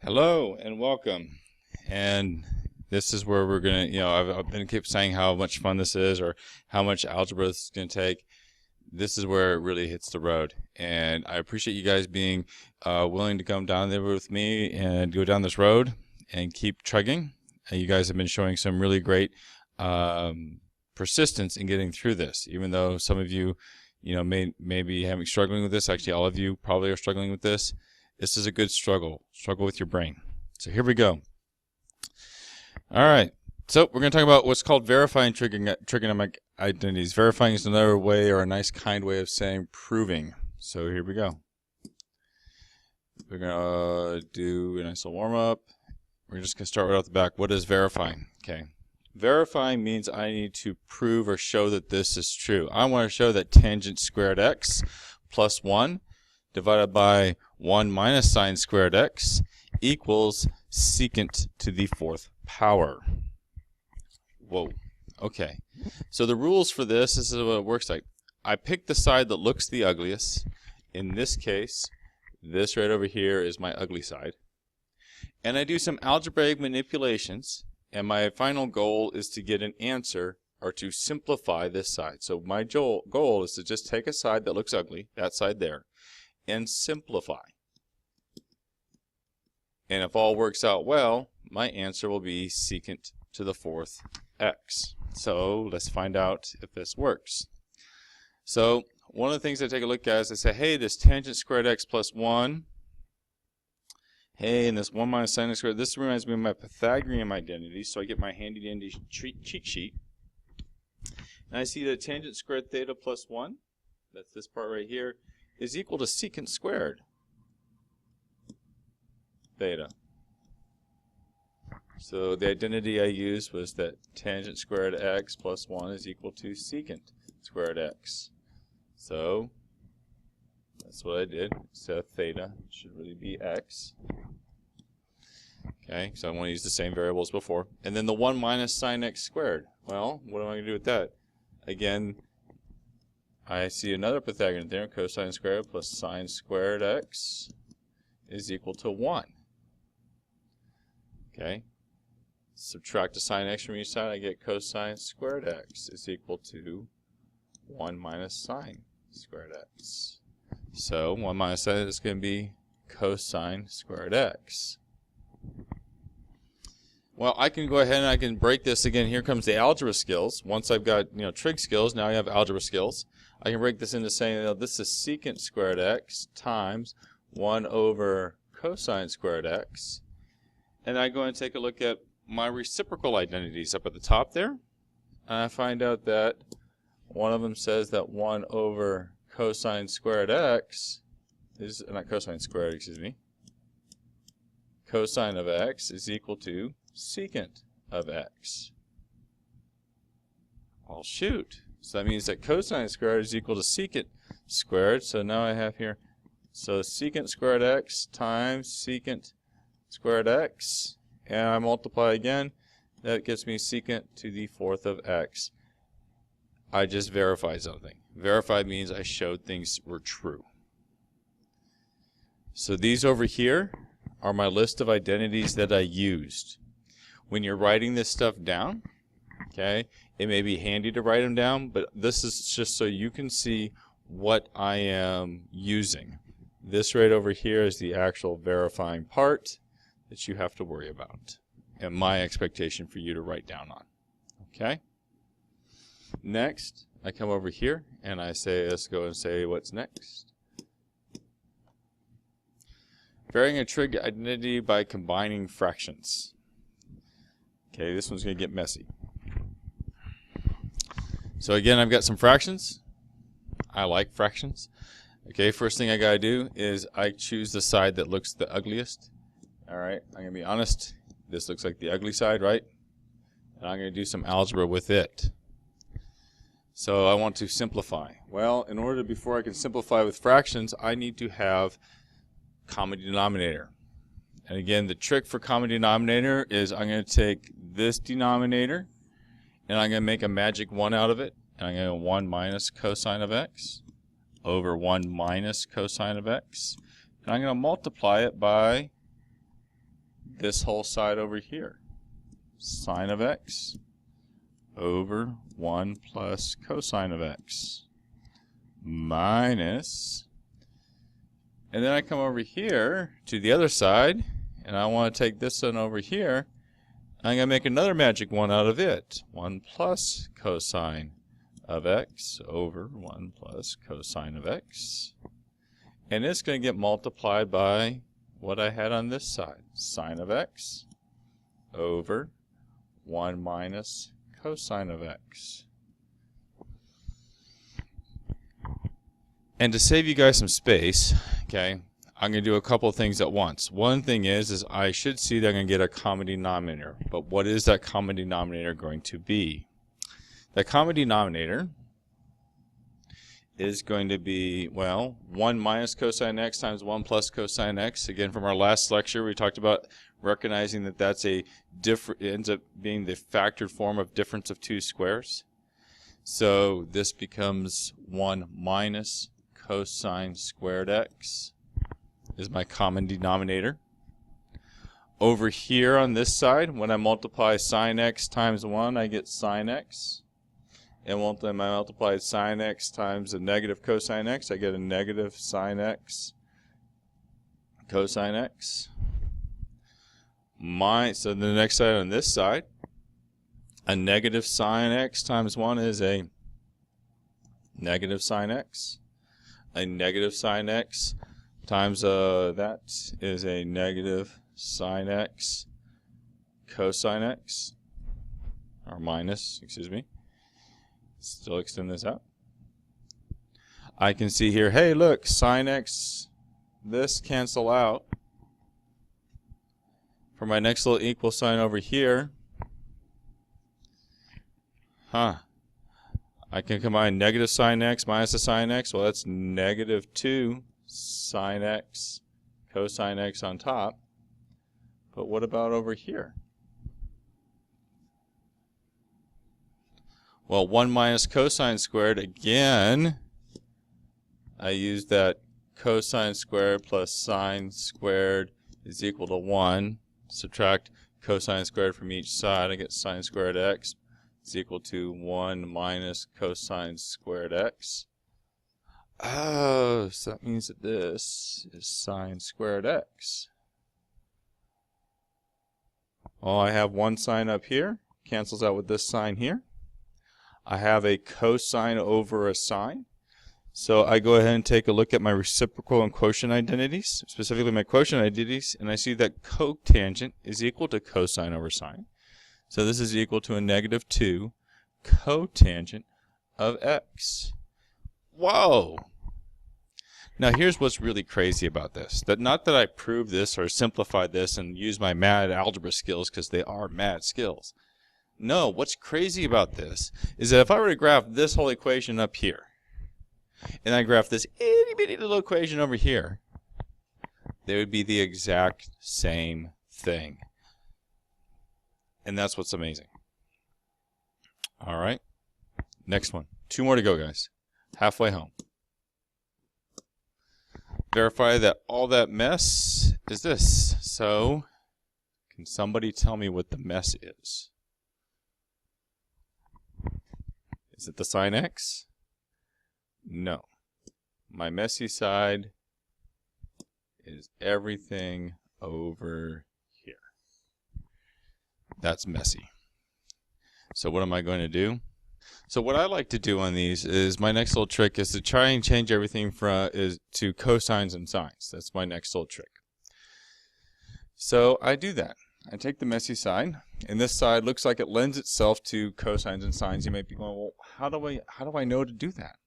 Hello and welcome. And this is where we're gonna, I've been keep saying how much fun this is, or how much algebra this is gonna take. This is where it really hits the road, and I appreciate you guys being willing to come down there with me and go down this road and keep trugging. You guys have been showing some really great persistence in getting through this, even though some of you, may be struggling with this. Actually, all of you probably are struggling with this. This is a good struggle with your brain. So here we go. All right. So we're going to talk about what's called verifying trigonometric identities. Verifying is another way, or a nice kind way of saying proving. So here we go. We're going to do a nice little warm-up. We're just going to start right off the back. What is verifying? Okay. Verifying means I need to prove or show that this is true. I want to show that tangent squared x plus 1 divided by 1 minus sine squared x equals secant to the fourth power. Whoa. Okay. So the rules for this is what it works like. I pick the side that looks the ugliest. In this case, this right over here is my ugly side. And I do some algebraic manipulations, and my final goal is to get an answer, or to simplify this side. So my goal is to just take a side that looks ugly, that side there, and simplify. And if all works out well, my answer will be secant to the fourth x. So let's find out if this works. So one of the things I take a look at is I say, hey, this tangent squared x plus 1, hey, and this 1 minus sine x squared, this reminds me of my Pythagorean identity, so I get my handy-dandy cheat sheet. And I see that tangent squared theta plus 1, that's this part right here, is equal to secant squared theta. So the identity I used was that tangent squared x plus 1 is equal to secant squared x. So that's what I did. So theta should really be x. Okay, so I want to use the same variables before. And then the 1 minus sine x squared. Well, what am I going to do with that? Again, I see another Pythagorean theorem, cosine squared plus sine squared x is equal to 1. Okay. Subtract the sine x from each side, I get cosine squared x is equal to 1 minus sine squared x. So 1 minus sine is going to be cosine squared x. Well, I can go ahead and I can break this again. Here comes the algebra skills. Once I've got, trig skills, now I have algebra skills. I can break this into saying, this is secant squared x times 1 over cosine squared x. And I go and take a look at my reciprocal identities up at the top there. And I find out that one of them says that 1 over cosine squared x is, not cosine squared, excuse me, cosine of x is equal to secant of x. Well, shoot. So that means that cosine squared is equal to secant squared. So now I have here, so secant squared x times secant squared x, and I multiply again. That gets me secant to the fourth of x. I just verified something. Verified means I showed things were true. So these over here are my list of identities that I used. When you're writing this stuff down, okay, it may be handy to write them down, but this is just so you can see what I am using. This right over here is the actual verifying part that you have to worry about, and my expectation for you to write down on. Okay? Next, I come over here and I say, let's go and say what's next. Varying a trig identity by combining fractions. Okay, this one's going to get messy. So again, I've got some fractions. I like fractions. Okay, first thing I got to do is I choose the side that looks the ugliest. All right, I'm going to be honest. This looks like the ugly side, right? And I'm going to do some algebra with it. So I want to simplify. Well, in order before I can simplify with fractions, I need to have common denominator. And again, the trick for common denominator is I'm going to take this denominator and I'm going to make a magic 1 out of it. And I'm going to go 1 minus cosine of x over 1 minus cosine of x. And I'm going to multiply it by this whole side over here. Sine of x over 1 plus cosine of x minus, and then I come over here to the other side, and I want to take this one over here. I'm going to make another magic one out of it. 1 plus cosine of x over 1 plus cosine of x. And it's going to get multiplied by what I had on this side. Sine of x over 1 minus cosine of x. And to save you guys some space, okay, I'm going to do a couple of things at once. One thing is I should see that I'm going to get a common denominator. But what is that common denominator going to be? The common denominator is going to be, well, 1 minus cosine x times 1 plus cosine x. Again, from our last lecture, we talked about recognizing that that's it ends up being the factored form of difference of two squares. So this becomes 1 minus cosine squared x is my common denominator. Over here on this side, when I multiply sine x times 1, I get sine x. And when I multiply sine x times a negative cosine x, I get a negative sine x cosine x. So the next side on this side, a negative sine x times 1 is a negative sine x. A negative sine x times that is a negative sine x cosine x, or minus, excuse me. Still extend this out. I can see here, hey, look, sine x, this cancel out. For my next little equal sign over here, I can combine negative sine x minus a sine x. Well, that's negative 2 sine x cosine x on top. But what about over here? Well, 1 minus cosine squared, again, I use that cosine squared plus sine squared is equal to 1. Subtract cosine squared from each side, I get sine squared x is equal to 1 minus cosine squared x. Oh, so that means that this is sine squared x. Well, I have one sine up here, cancels out with this sine here. I have a cosine over a sine. So I go ahead and take a look at my reciprocal and quotient identities, specifically my quotient identities, and I see that cotangent is equal to cosine over sine. So this is equal to a negative 2 cotangent of x. Whoa! Now here's what's really crazy about this. Not that I proved this or simplified this and used my mad algebra skills, because they are mad skills. No, what's crazy about this is that if I were to graph this whole equation up here, and I graph this itty bitty little equation over here, they would be the exact same thing. And that's what's amazing. All right, next one. 2 more to go, guys. Halfway home. Verify that all that mess is this. So, can somebody tell me what the mess is? Is it the sine x? No. My messy side is everything over here. That's messy. So what am I going to do? So what I like to do on these is, my next little trick is to try and change everything to cosines and sines. That's my next little trick. So I do that. I take the messy side, and this side looks like it lends itself to cosines and sines. You might be going, well, how do I know to do that?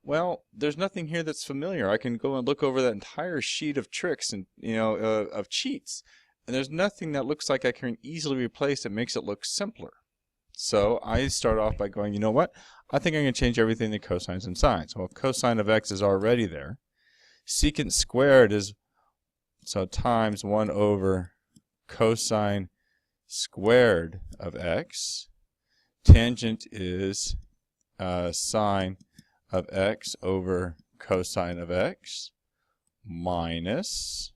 Well, there's nothing here that's familiar. I can go and look over that entire sheet of tricks and of cheats, and there's nothing that looks like I can easily replace that makes it look simpler. So I start off by going, you know what? I think I'm going to change everything to cosines and sines. Well, cosine of x is already there. Secant squared is times 1 over cosine squared of x. Tangent is sine of x over cosine of x minus,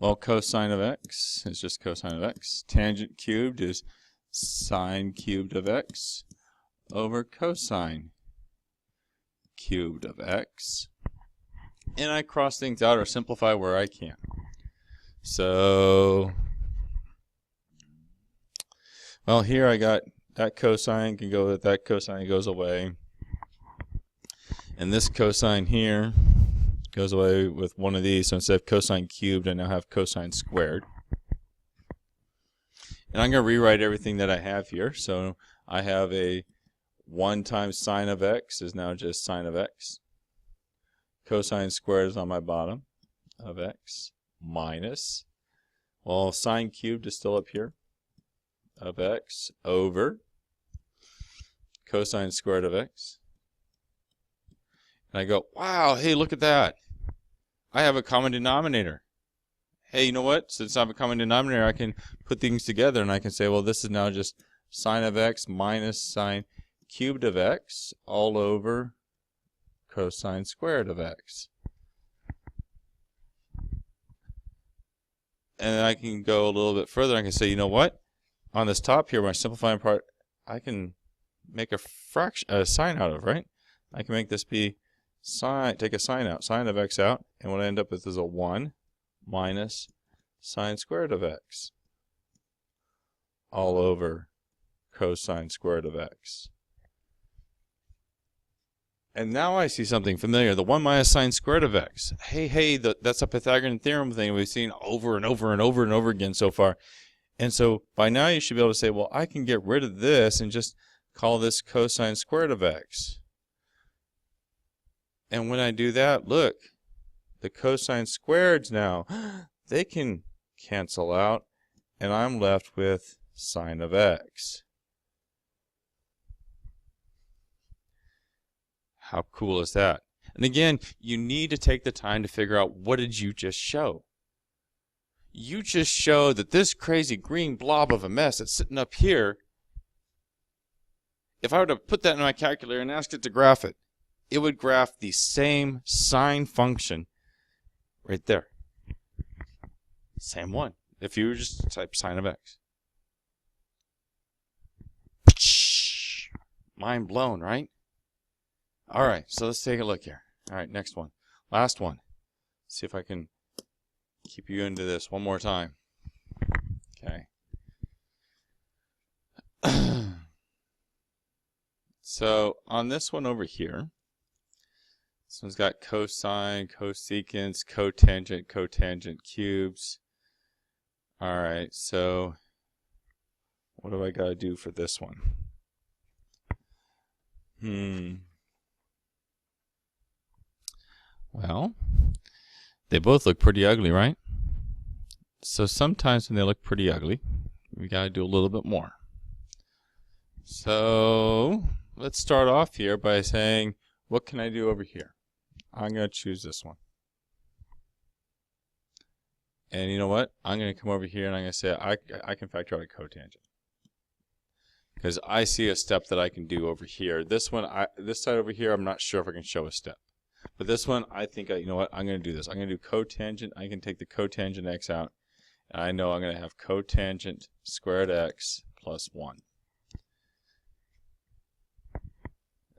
Well, cosine of x is just cosine of x. Tangent cubed is sine cubed of x over cosine cubed of x. And I cross things out or simplify where I can. So, well, here I got that cosine can go with that cosine goes away. And this cosine here goes away with one of these. So instead of cosine cubed, I now have cosine squared. And I'm going to rewrite everything that I have here. So I have a 1 times sine of x is now just sine of x. Cosine squared is on my bottom of x minus, well, sine cubed is still up here, of x over cosine squared of x. And I go, wow, hey, look at that. I have a common denominator. Hey, you know what? Since I have a common denominator, I can put things together and I can say, well, this is now just sine of x minus sine cubed of x all over cosine squared of x. And then I can go a little bit further. I can say, you know what? On this top here, my simplifying part, I can make a fraction, a sign out of, right? I can make this be sine, take a sign out, sine of x out, and what I end up with is a 1 minus sine squared of x all over cosine squared of x. And now I see something familiar, the 1 minus sine squared of x. Hey, that's a Pythagorean theorem thing we've seen over and over and over and over again so far. And so by now you should be able to say, well, I can get rid of this and just call this cosine squared of x. And when I do that, look, the cosine squareds now, they can cancel out, and I'm left with sine of x. How cool is that? And again, you need to take the time to figure out, what did you just show? You just showed that this crazy green blob of a mess that's sitting up here, if I were to put that in my calculator and ask it to graph it, it would graph the same sine function right there. Same one. If you were just to type sine of x. Mind blown, right? All right, so let's take a look here. All right, next one. Last one. See if I can keep you into this one more time. Okay. So on this one over here, this one's got cosine, cosecants, cotangent, cotangent cubes. All right, so what do I got to do for this one? Well, they both look pretty ugly, right? So sometimes when they look pretty ugly, we got to do a little bit more. So let's start off here by saying, what can I do over here? I'm going to choose this one. And you know what? I'm going to come over here and I'm going to say I can factor out a cotangent. Because I see a step that I can do over here. This one, this side over here, I'm not sure if I can show a step. But this one, I think, you know what? I'm going to do this. I'm going to do cotangent. I can take the cotangent x out. And I know I'm going to have cotangent squared x plus 1.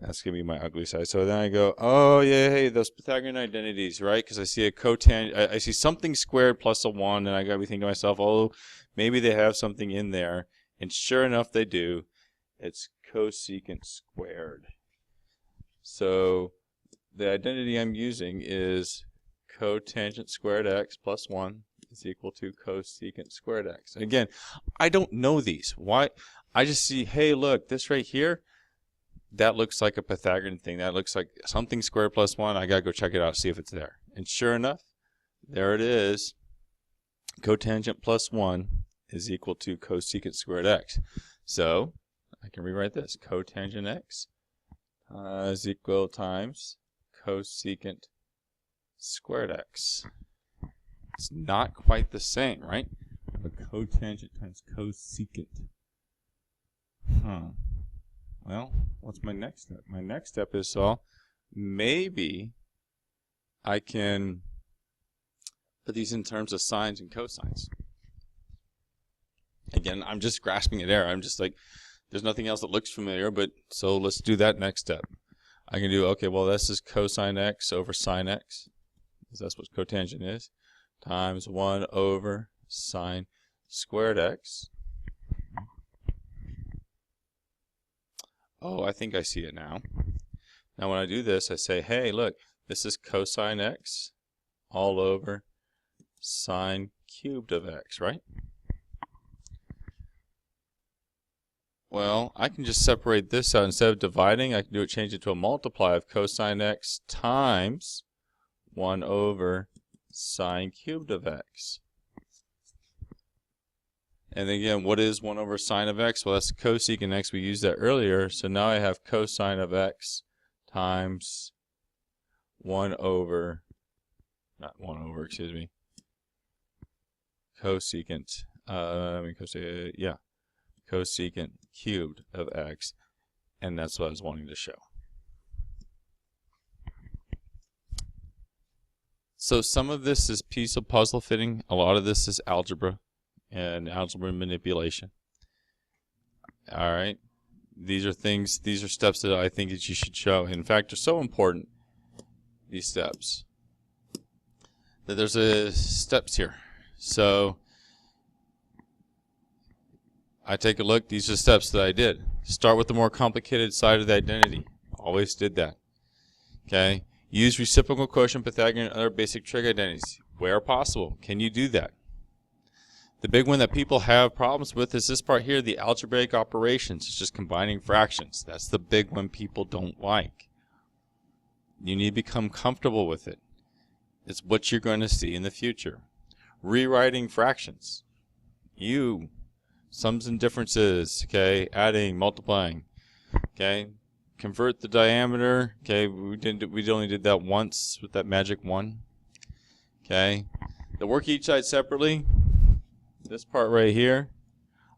That's going to be my ugly side. So then I go, oh, yeah, hey, those Pythagorean identities, right? Because I see a cotangent, I see something squared plus a 1, and I got to be thinking to myself, oh, maybe they have something in there. And sure enough, they do. It's cosecant squared. So the identity I'm using is cotangent squared x plus 1 is equal to cosecant squared x. And again, I don't know these. Why? I just see, hey, look, this right here, that looks like a Pythagorean thing. That looks like something squared plus 1. I got to go check it out, see if it's there. And sure enough, there it is. Cotangent plus 1 is equal to cosecant squared x. So I can rewrite this. Cotangent x is equal times cosecant squared x. It's not quite the same, right? But cotangent times cosecant. Well, what's my next step? My next step is, maybe I can put these in terms of sines and cosines. Again, I'm just grasping at air. I'm just like, there's nothing else that looks familiar, but so let's do that next step. I can do, okay, well, this is cosine x over sine x, because that's what cotangent is, times 1 over sine squared x. Oh, I think I see it now. Now when I do this, I say, hey, look, this is cosine x all over sine cubed of x, right? Well, I can just separate this out. Instead of dividing, I can do it, change it to a multiply of cosine x times 1 over sine cubed of x. And again, what is 1 over sine of x? Well, that's cosecant x. We used that earlier. So now I have cosine of x times 1 over, not 1 over, excuse me, cosecant, cosecant cubed of x. And that's what I was wanting to show. So some of this is piece of puzzle fitting. A lot of this is algebra and algebra manipulation. All right. These are things, these are steps that I think that you should show. In fact, they're so important, these steps, that there's steps here. So I take a look, these are steps that I did. Start with the more complicated side of the identity. Always did that. Okay. Use reciprocal quotient, Pythagorean, and other basic trig identities. Where possible. Can you do that? The big one that people have problems with is this part here, the algebraic operations. It's just combining fractions. That's the big one people don't like. You need to become comfortable with it. It's what you're going to see in the future. Rewriting fractions. Sums and differences, okay, adding, multiplying, okay. Convert the diameter, okay, we only did that once with that magic 1. Okay. The work each side separately. This part right here,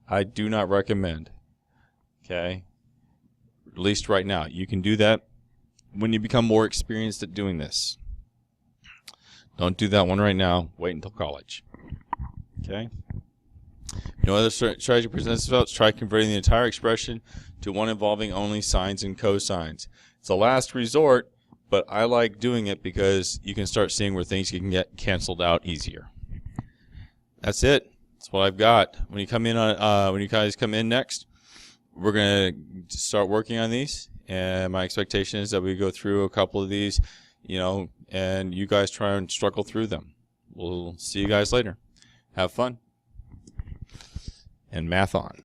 I do not recommend. Okay. At least right now. You can do that when you become more experienced at doing this. Don't do that one right now. Wait until college. Okay. No other strategy presents itself. Try converting the entire expression to one involving only sines and cosines. It's a last resort, but I like doing it because you can start seeing where things can get canceled out easier. That's it. That's what I've got. When you come in on, when you guys come in next, we're gonna start working on these, and my expectation is that we go through a couple of these, and you guys try and struggle through them. We'll see you guys later. Have fun. And math on.